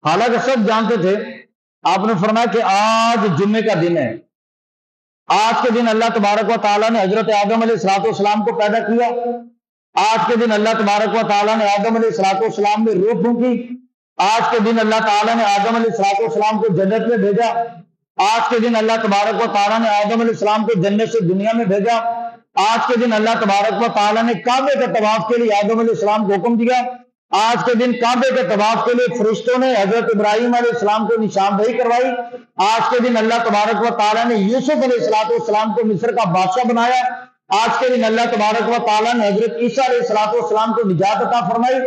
حالانکہ سب جانتے تھے۔ آپ نے فرمایا کہ آج جمعے کا دن ہے، آج کے دن اللہ تبارک و تعالیٰ نے حضرت آدم علیہ الصلوۃ والسلام کو پیدا کیا، آج کے دن اللہ تبارک و تعالیٰ نے آدم علیہ الصلوۃ والسلام میں روح پھونکی، آج کے دن اللہ تعالیٰ نے آدم علیہ الصلوۃ والسلام کو جنت میں بھیجا، آج کے دن اللہ تبارک و تعالیٰ نے آدم علیہ السلام کو جنت سے دنیا میں بھیجا، آج کے دن اللہ تبارک و تعالیٰ نے کعبے کے طواف کے لیے آدم علیہ السلام کو حکم دیا، آج کے دن کعبے کے طواف کے لیے فرشتوں نے حضرت ابراہیم علیہ السلام کو نشاندہی کروائی. آج کے دن اللہ تبارک و تعالیٰ نے یوسف علیہ السلام کو مصر کا بادشاہ بنایا. آج کے دن اللہ تبارک و تعالیٰ نے حضرت عیسیٰ علیہ السلام کو نجات عطا فرمائی.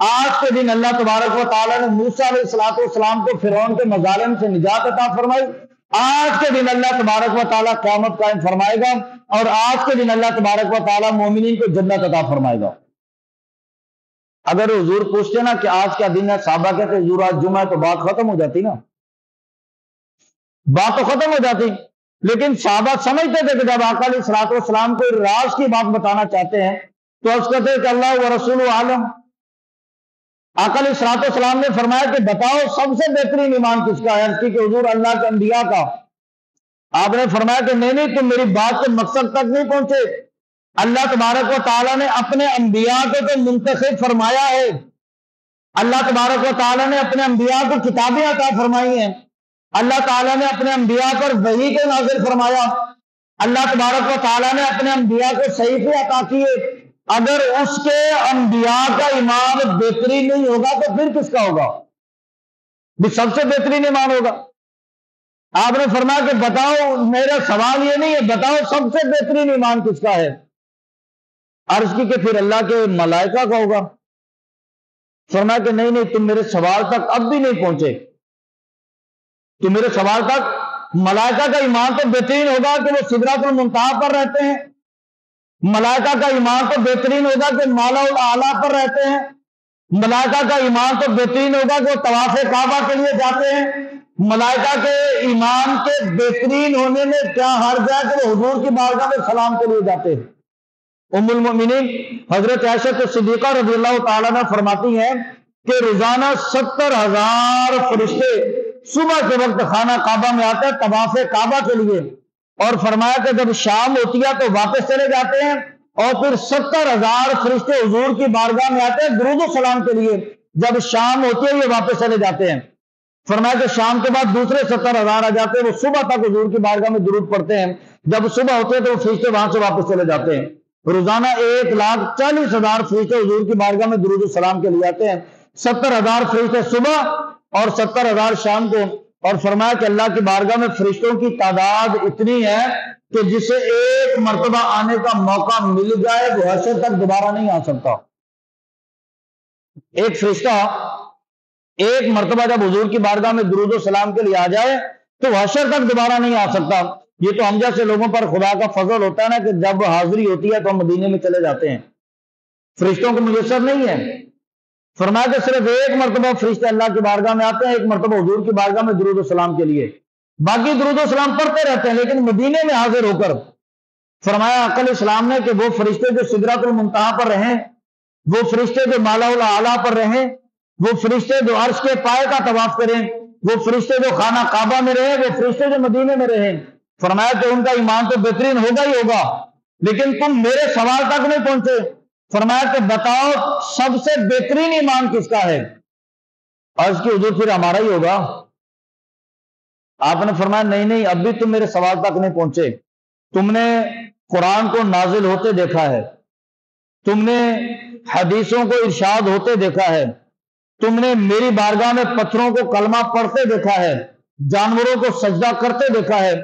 آج کے دن اللہ تبارک و تعالیٰ نے موسیٰ علیہ السلام کو فرعون کے مظالم سے نجات عطا فرمائی. آج کے دن اللہ تبارک و تعالیٰ قیامت قائم فرمائے گا اور آج کے دن اللہ تبارک و تعالیٰ مومنین کو جنت عطا فرمائے گا. اگر حضور پوچھتے نا کہ آج کیا دن ہے، صحابہ کہتے حضور آج جمعہ ہے، تو بات ختم ہو جاتی نا، بات تو ختم ہو جاتی. لیکن صحابہ سمجھتے تھے کہ جب آقا علیہ الصلوۃ والسلام کو راز کی بات بتانا چاہتے ہیں تو عرض کرتے ہیں کہ اللہ و رسول عالم. آقا علیہ الصلوۃ والسلام نے فرمایا کہ بتاؤ سب سے بہترین ایمان کس کا ہے؟ عرض کی کہ حضور اللہ کے انبیاء کا. آپ نے فرمایا کہ نہیں تم میری بات کے مقصد تک نہیں پہنچے. اللہ تبارک و تعالیٰ نے اپنے انبیاء کو تو منتخب فرمایا ہے. اللہ تبارک و تعالیٰ نے اپنے انبیاء کو کتابیں عطا فرمائی ہیں. اللہ تعالیٰ نے اپنے انبیاء پر وحی کو نازل فرمایا. اللہ تبارک و تعالیٰ نے اپنے انبیاء کو صحیفے عطا کیے. اگر اس کے انبیاء کا ایمان بہترین نہیں ہوگا تو پھر کس کا ہوگا؟ بھی سب سے بہترین ایمان ہوگا. آپ نے فرمایا کہ بتاؤ، میرا سوال یہ نہیں ہے، بتاؤ سب سے بہترین ایمان کس کا ہے؟ عرض کی کہ پھر اللہ کے ملائکہ کا ہوگا. فرمایا کہ نہیں تم میرے سوال تک اب بھی نہیں پہنچے. تو میرے سوال تک ملائکہ کا ایمان تو بہترین ہوگا کہ وہ سدرۃ المنتہا پر رہتے ہیں. ملائکہ کا ایمان تو بہترین ہوگا کہ مالا الاعلیٰ پر رہتے ہیں. ملائکہ کا ایمان تو بہترین ہوگا کہ وہ طواف کعبہ کے لیے جاتے ہیں. ملائکہ کے ایمان کے بہترین ہونے میں کیا حرج ہے کہ وہ حضور کی بارگاہ میں سلام کے لیے جاتے ہیں. ام المؤمنین حضرت عائشہ صدیقہ رضی اللہ تعالیٰ عنہ فرماتی ہیں کہ روزانہ 70,000 فرشتے صبح کے وقت خانہ کعبہ میں آتے ہیں طواف کعبہ کے لیے. اور فرمایا کہ جب شام ہوتی ہے تو واپس چلے جاتے ہیں اور پھر 70,000 فرشتے حضور کی بارگاہ میں آتے ہیں درود و سلام کے لیے. جب شام ہوتی ہے یہ واپس چلے جاتے ہیں. فرمایا کہ شام کے بعد دوسرے 70,000 آ جاتے ہیں، وہ صبح تک حضور کی بارگاہ میں درود پڑھتے ہیں. جب صبح ہوتے ہیں تو وہ فرشتے وہاں سے واپس چلے جاتے ہیں. روزانہ 1,40,000 فرشتے حضور کی بارگاہ میں درود و سلام کے لیے آتے ہیں. 70,000 فرشتے صبح اور 70,000 شام کو. اور فرمایا کہ اللہ کی بارگاہ میں فرشتوں کی تعداد اتنی ہے کہ جسے ایک مرتبہ آنے کا موقع مل جائے وہ حشر تک دوبارہ نہیں آ سکتا. ایک فرشتہ ایک مرتبہ جب حضور کی بارگاہ میں درود و سلام کے لیے آ جائے تو حشر تک دوبارہ نہیں آ سکتا. یہ تو ہم جیسے لوگوں پر خدا کا فضل ہوتا ہے نا کہ جب حاضری ہوتی ہے تو ہم مدینے میں چلے جاتے ہیں. فرشتوں کو میسر نہیں ہے. فرمایا کہ صرف ایک مرتبہ فرشتے اللہ کی بارگاہ میں آتے ہیں، ایک مرتبہ حضور کی بارگاہ میں درود و سلام کے لیے. باقی درود و سلام پڑھتے رہتے ہیں لیکن مدینے میں حاضر ہو کر فرمایا آقا علیہ السلام نے کہ وہ فرشتے جو سدرۃ المنتہا پر رہیں، وہ فرشتے جو مالا الاعلیٰ پر رہیں، وہ فرشتے جو عرش کے پائے کا طواف کریں، وہ فرشتے جو خانہ کعبہ میں رہیں، وہ فرشتے جو مدینے میں رہیں. فرمایا کہ ان کا ایمان تو بہترین ہوگا ہی ہوگا لیکن تم میرے سوال تک نہیں پہنچے. فرمایا کہ بتاؤ سب سے بہترین ایمان کس کا ہے؟ عرض کی حضور پھر ہمارا ہی ہوگا. آپ نے فرمایا نہیں اب بھی تم میرے سوال تک نہیں پہنچے. تم نے قرآن کو نازل ہوتے دیکھا ہے، تم نے حدیثوں کو ارشاد ہوتے دیکھا ہے، تم نے میری بارگاہ میں پتھروں کو کلمہ پڑھتے دیکھا ہے، جانوروں کو سجدہ کرتے دیکھا ہے،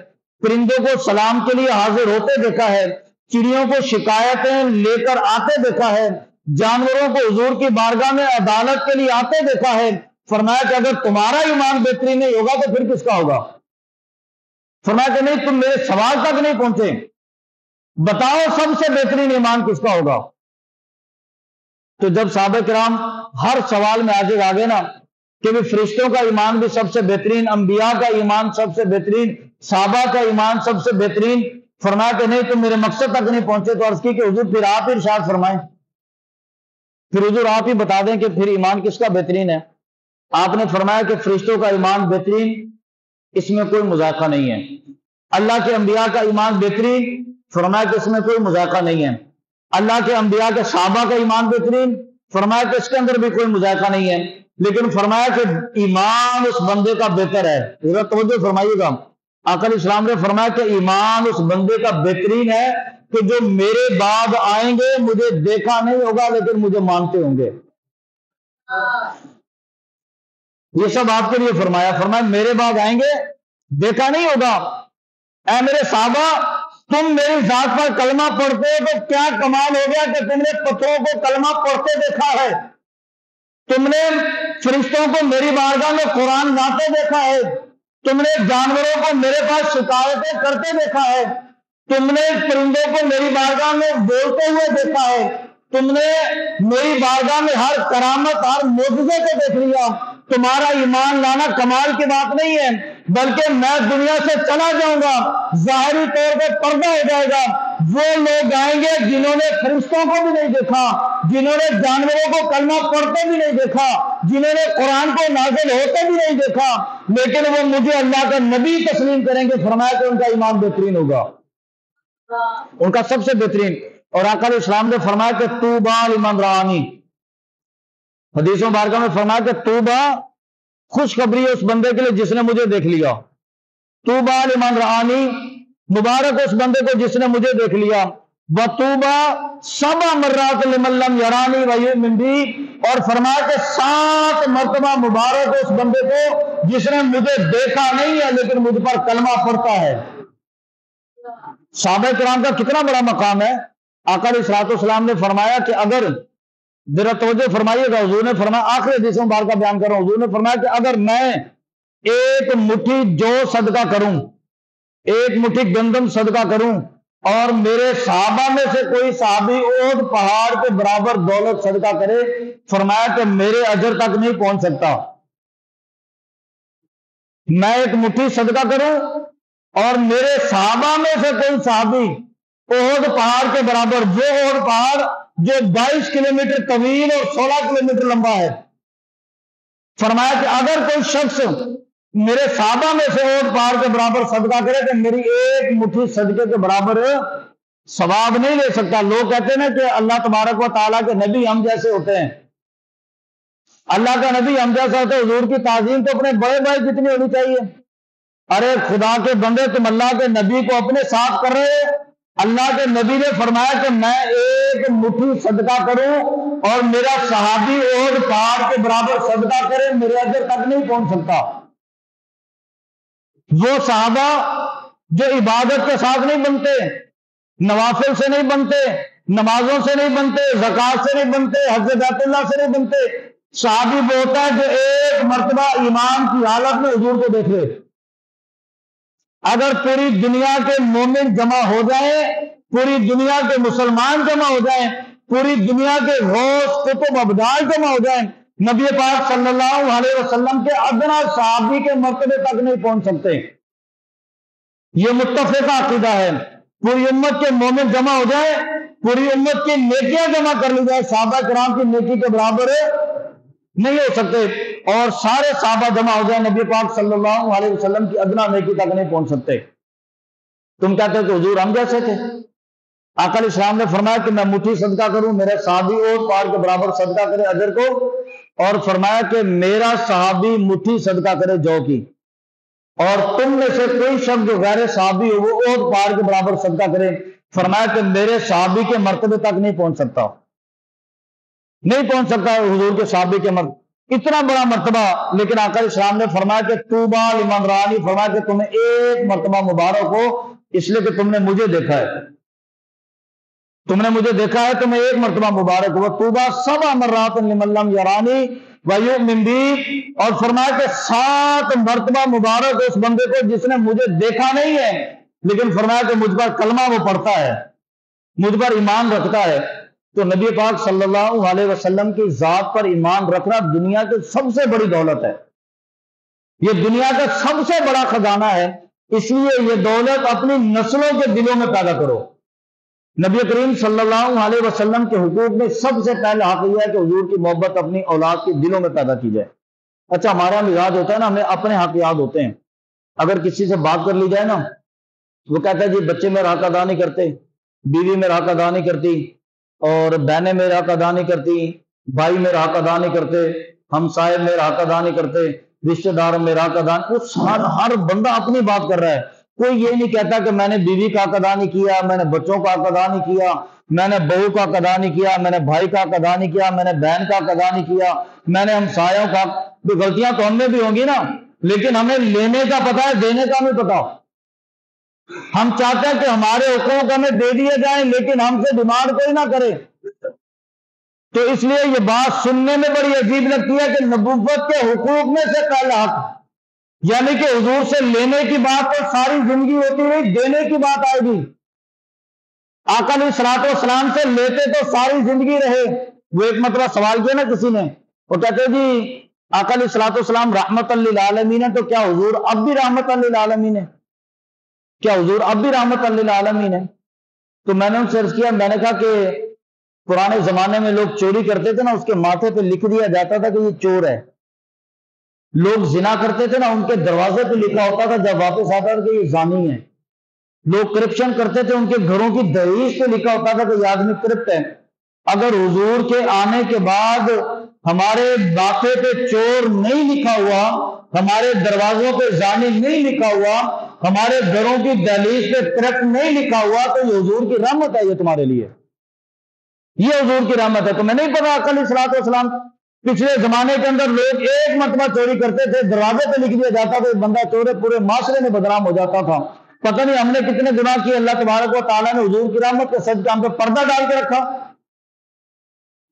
پرندوں کو سلام کے لیے حاضر ہوتے دیکھا ہے، چڑیوں کو شکایتیں لے کر آتے دیکھا ہے، جانوروں کو حضور کی بارگاہ میں عدالت کے لیے آتے دیکھا ہے. فرمایا کہ اگر تمہارا ایمان بہترین نہیں ہوگا تو پھر کس کا ہوگا؟ فرمایا کہ نہیں تم میرے سوال تک نہیں پہنچے. بتاؤ سب سے بہترین ایمان کس کا ہوگا؟ تو جب صحابہ کرام ہر سوال میں آگے آگے نا کہ بھی فرشتوں کا ایمان بھی سب سے بہترین، انبیاء کا ایمان سب سے بہترین، صحابہ کا ایمان سب سے بہترین. فرمایا کہ نہیں تم میرے مقصد تک نہیں پہنچے. تو عرض کی کہ حضور پھر آپ ہی ارشاد فرمائیں، پھر حضور آپ ہی بتا دیں کہ پھر ایمان کس کا بہترین ہے. آپ نے فرمایا کہ فرشتوں کا ایمان بہترین، اس میں کوئی مذاکرہ نہیں ہے. اللہ کے انبیاء کا ایمان بہترین، فرمایا کہ اس میں کوئی مذاکرہ نہیں ہے. اللہ کے انبیاء کے صحابہ کا ایمان بہترین، فرمایا کہ اس کے اندر بھی کوئی مذاکرہ نہیں ہے. لیکن فرمایا کہ ایمان اس بندے کا بہتر ہے. ذرا توجہ فرمائیے گا. آقا علیہ السلام نے فرمایا کہ ایمان اس بندے کا بہترین ہے کہ جو میرے بعد آئیں گے، مجھے دیکھا نہیں ہوگا لیکن مجھے مانتے ہوں گے. یہ سب آپ کے لیے فرمایا میرے بعد آئیں گے، دیکھا نہیں ہوگا۔ اے میرے صحابہ، تم میری ذات پر کلمہ پڑھتے ہو تو کیا کمال ہو گیا کہ تم نے پتھروں کو کلمہ پڑھتے دیکھا ہے، تم نے فرشتوں کو میری بارگاہ میں قرآن لاتے دیکھا ہے، تم نے جانوروں کو میرے پاس شکایتیں کرتے دیکھا ہے، تم نے پرندوں کو میری بارگاہ میں بولتے ہوئے دیکھا ہے، تم نے میری بارگاہ میں ہر کرامت، ہر معجزے کو دیکھ لیا۔ تمہارا ایمان لانا کمال کی بات نہیں ہے، بلکہ میں دنیا سے چلا جاؤں گا، ظاہری طور پہ پردہ ہو جائے گا، وہ لوگ آئیں گے جنہوں نے فرشتوں کو بھی نہیں دیکھا، جنہوں نے جانوروں کو کلمہ پڑھتے بھی نہیں دیکھا، جنہوں نے قرآن کو نازل ہوتے بھی نہیں دیکھا، لیکن وہ مجھے اللہ کا نبی تسلیم کریں گے۔ فرمایا کہ ان کا ایمان بہترین ہوگا، ان کا سب سے بہترین۔ اور آقا علیہ السلام نے فرمایا کہ طوبیٰ لمن رآنی، حدیثوں بارکہ میں فرمایا کہ طوبیٰ خوشخبری ہے اس بندے کے لیے جس نے مجھے دیکھ لیا، طوبیٰ لمن رآنی، مبارک اس بندے کو جس نے مجھے دیکھ لیا، وطوبیٰ 7 مرات لمن لم یرانی ویؤمن بی، اور فرمایا کہ 7 مرتبہ مبارک اس بندے کو جس نے مجھے دیکھا نہیں ہے لیکن مجھ پر کلمہ پڑھتا ہے۔ صحابہ کرام کا کتنا بڑا مقام ہے۔ آقا علیہ الصلوۃ والسلام نے فرمایا کہ اگر، ذرا توجہ فرمائیے گا، حضور نے فرمایا، آخری حدیثوں بارکہ بیان کر رہا ہوں، حضور نے فرمایا کہ اگر میں ایک مٹھی جو صدقہ کروں، ایک مٹھی گندم صدقہ کروں، اور میرے صحابہ میں سے کوئی صحابی احد پہاڑ کے برابر دولت صدقہ کرے، فرمایا کہ میرے اجر تک نہیں پہنچ سکتا۔ میں ایک مٹھی صدقہ کروں اور میرے صحابہ میں سے کوئی صحابی احد پہاڑ کے برابر، وہ احد پہاڑ جو 22 کلومیٹر طویل اور 16 کلومیٹر لمبا ہے، فرمایا کہ اگر کوئی شخص میرے صحابہ میں سے احد پہاڑ کے برابر صدقہ کرے تو میری ایک مٹھی صدقے کے برابر ثواب نہیں لے سکتا۔ لوگ کہتے ہیں کہ اللہ تبارک و تعالیٰ کے نبی ہم جیسے ہوتے ہیں، اللہ کا نبی ہم جیسا ہوتا ہے، حضور کی تعظیم تو اپنے بڑے بھائی جتنی ہونی چاہیے۔ ارے خدا کے بندے، تم اللہ کے نبی کو اپنے ساتھ کر رہے ہو۔ اللہ کے نبی نے فرمایا کہ میں ایک مٹھی صدقہ کروں اور میرا صحابی احد پہاڑ کے برابر صدقہ کرے، میرے اجر تک نہیں پہنچ سکتا۔ وہ صحابہ جو عبادت کے ساتھ نہیں بنتے، نوافل سے نہیں بنتے، نمازوں سے نہیں بنتے، زکوٰۃ سے نہیں بنتے، حج بیت اللہ سے نہیں بنتے، صحابی وہ ہوتا ہے جو ایک مرتبہ ایمان کی حالت میں حضور کو دیکھ لے۔ اگر پوری دنیا کے مومن جمع ہو جائیں، پوری دنیا کے مسلمان جمع ہو جائیں، پوری دنیا کے غوث قطب ابدال جمع ہو جائیں، نبی پاک صلی اللہ علیہ وسلم کے ادنا صحابی کے مرتبے تک نہیں پہنچ سکتے۔ یہ متفقہ عقیدہ ہے۔ پوری امت کے مومن جمع ہو جائیں، پوری امت کی نیکیاں جمع کر لی جائے، صحابہ کرام کی نیکی کے برابر نہیں ہو سکتے، اور سارے صحابہ جمع ہو جائیں، نبی پاک صلی اللہ علیہ وسلم کی ادنا نیکی تک نہیں پہنچ سکتے۔ تم کہتے ہو کہ حضور ہم جیسے تھے؟ آقا علیہ السلام نے فرمایا کہ میں مٹھی صدقہ کروں، میرے صحابی احد پہاڑ کے برابر صدقہ کرے اجر کو، اور فرمایا کہ میرا صحابی مٹھی صدقہ کرے جو کی، اور تم میں سے کوئی شخص جو غیر صحابی ہو وہ احد پہاڑ کے برابر صدقہ کرے، فرمایا کہ میرے صحابی کے مرتبے تک نہیں پہنچ سکتا، نہیں پہنچ سکتا حضور کے صحابی کے مرتبہ، اتنا بڑا مرتبہ۔ لیکن آقا علیہ السلام نے فرمایا کہ طوبیٰ لمن رآنی، فرمایا کہ تمہیں ایک مرتبہ مبارک ہو، اس لیے کہ تم نے مجھے دیکھا ہے، تم نے مجھے دیکھا ہے، تمہیں ایک مرتبہ مبارک ہو۔ طوبیٰ 7 مرات لمن لم یرانی ویؤمن بی، اور فرمایا کہ 7 مرتبہ مبارک اس بندے کو جس نے مجھے دیکھا نہیں ہے لیکن فرمایا کہ مجھ پر کلمہ وہ پڑھتا ہے، مجھ پر ایمان رکھتا ہے۔ تو نبی پاک صلی اللہ علیہ وسلم کی ذات پر ایمان رکھنا دنیا کی سب سے بڑی دولت ہے، یہ دنیا کا سب سے بڑا خزانہ ہے، اس لیے یہ دولت اپنی نسلوں کے دلوں میں پیدا کرو۔ نبی کریم صلی اللہ علیہ وسلم کے حقوق میں سب سے پہلا حق یہ ہے کہ حضور کی محبت اپنی اولاد کے دلوں میں پیدا کی جائے۔ اچھا ہمارا ہم یاد ہوتا ہے نا، ہمیں اپنے حق یاد ہوتے ہیں۔ اگر کسی سے بات کر لی جائے نا، وہ کہتا ہے جی بچے میرا حق ادا نہیں کرتے، بیوی میرا حق ادا نہیں کرتی، اور بہنیں میرا حق ادا نہیں کرتی، بھائی میرا حق ادا نہیں کرتے، ہمسائے میرا حق ادا نہیں کرتے، رشتہ دار میرا حق ادا نہیں، ہر بندہ اپنی بات کر رہا ہے۔ کوئی یہ نہیں کہتا کہ میں نے بیوی کا حق ادا نہیں کیا، میں نے بچوں کا حق ادا نہیں کیا، میں نے بہو کا حق ادا نہیں کیا، میں نے بھائی کا حق ادا نہیں کیا، میں نے بہن کا حق ادا نہیں کیا، میں نے ہمسایوں کا حق۔ تو غلطیاں تو ہم میں بھی ہوں گی نا، لیکن ہمیں لینے کا پتا ہے، دینے کا نہیں پتا۔ ہم چاہتے ہیں کہ ہمارے حقوق ہمیں دے دیے جائیں، لیکن ہم سے ڈیمانڈ کوئی نہ کرے۔ تو اس لیے یہ بات سننے میں بڑی عجیب لگتی ہے کہ نبوت کے حقوق میں سے پہلا حق، یعنی کہ حضور سے لینے کی بات تو ساری زندگی ہوتی ہوئی دینے کی بات آئے گی۔ آقا علیہ الصلوۃ والسلام سے لیتے تو ساری زندگی رہے۔ وہ ایک مرتبہ سوال کیا نا کسی نے، وہ کہتے جی آقا علیہ الصلوۃ والسلام رحمت للعالمین ہے، تو کیا حضور اب بھی رحمت للعالمین ہے؟ کیا حضور اب بھی رحمت للعالمین ہے؟ تو میں نے ان سے عرض کیا، میں نے کہا کہ پرانے زمانے میں لوگ چوری کرتے تھے نا، اس کے ماتھے پہ لکھ دیا جاتا تھا کہ یہ چور ہے۔ لوگ زنا کرتے تھے نا، ان کے دروازے پہ لکھا ہوتا تھا جب واپس آتا تھا کہ یہ زانی ہے۔ لوگ کرپشن کرتے تھے، ان کے گھروں کی دہلیز پہ لکھا ہوتا تھا کہ یہ آدمی کرپٹ ہے۔ اگر حضور کے آنے کے بعد ہمارے ماتھے پہ چور نہیں لکھا ہوا، ہمارے دروازوں پہ زانی نہیں لکھا ہوا، ہمارے گھروں کی دہلیز پہ کرپٹ نہیں لکھا ہوا، تو یہ حضور کی رحمت ہے، یہ تمہارے لیے یہ حضور کی رحمت ہے۔ تو میں نہیں پتا آقا علیہ الصلوۃ والسلام پچھلے زمانے کے اندر لوگ ایک مرتبہ چوری کرتے تھے، دروازے پہ لکھ دیا جاتا تھا بندہ چور ہے، پورے معاشرے میں بدنام ہو جاتا تھا۔ پتہ نہیں ہم نے کتنے گناہ کیے، اللہ تبارک و تعالیٰ نے حضور کی رحمت کے صدقے ہم پہ پردہ ڈال کے رکھا۔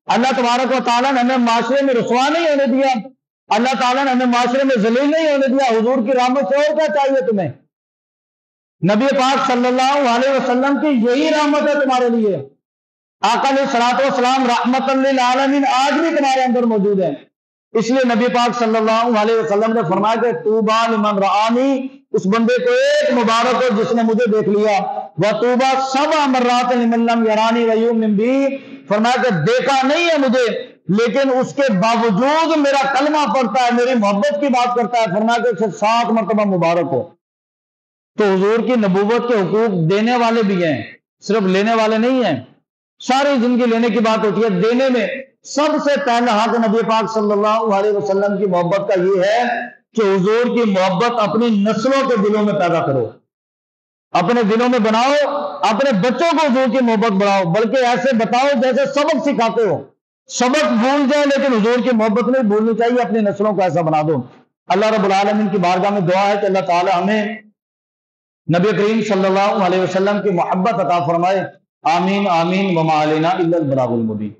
اللہ تبارک و تعالیٰ نے ہمیں معاشرے میں رسوا نہیں ہونے دیا، اللہ تعالیٰ نے ہمیں معاشرے میں ذلیل نہیں ہونے دیا۔ حضور کی رحمت سے اور کیا چاہیے تمہیں؟ نبی پاک صلی اللہ علیہ وسلم کی یہی رحمت ہے تمہارے لیے۔ آقا علیہ الصلوۃ والسلام رحمت للعالمین آج بھی تمہارے اندر موجود ہے۔ اس لیے نبی پاک صلی اللہ علیہ وسلم نے فرمایا کہ طوبیٰ لمن رآنی، اس بندے کو ایک مبارک ہو جس نے مجھے دیکھ لیا، وطوبیٰ سبع مرات لمن لم یرانی ویؤمن بی، فرمایا کہ دیکھا نہیں ہے مجھے لیکن اس کے باوجود میرا کلمہ پڑھتا ہے، میری محبت کی بات کرتا ہے، فرمایا کہ اسے 7 مرتبہ مبارک ہو۔ تو حضور کی نبوت کے حقوق دینے والے بھی ہیں، صرف لینے والے نہیں ہیں۔ ساری زندگی لینے کی بات ہوتی ہے، دینے میں سب سے پہلا حق نبی پاک صلی اللہ علیہ وسلم کی محبت کا یہ ہے کہ حضور کی محبت اپنی نسلوں کے دلوں میں پیدا کرو، اپنے دلوں میں بناؤ، اپنے بچوں کو حضور کی محبت بڑھاؤ، بلکہ ایسے بتاؤ جیسے سبق سکھاتے ہو۔ سبق بھول جائے لیکن حضور کی محبت نہیں بھولنی چاہیے، اپنی نسلوں کو ایسا بنا دو۔ اللہ رب العالمین کی بارگاہ میں دعا ہے کہ اللہ تعالی ہمیں نبی کریم صلی اللہ علیہ وسلم کی محبت عطا فرمائے۔ آمین آمین وما علینا الا البلاغ المبین۔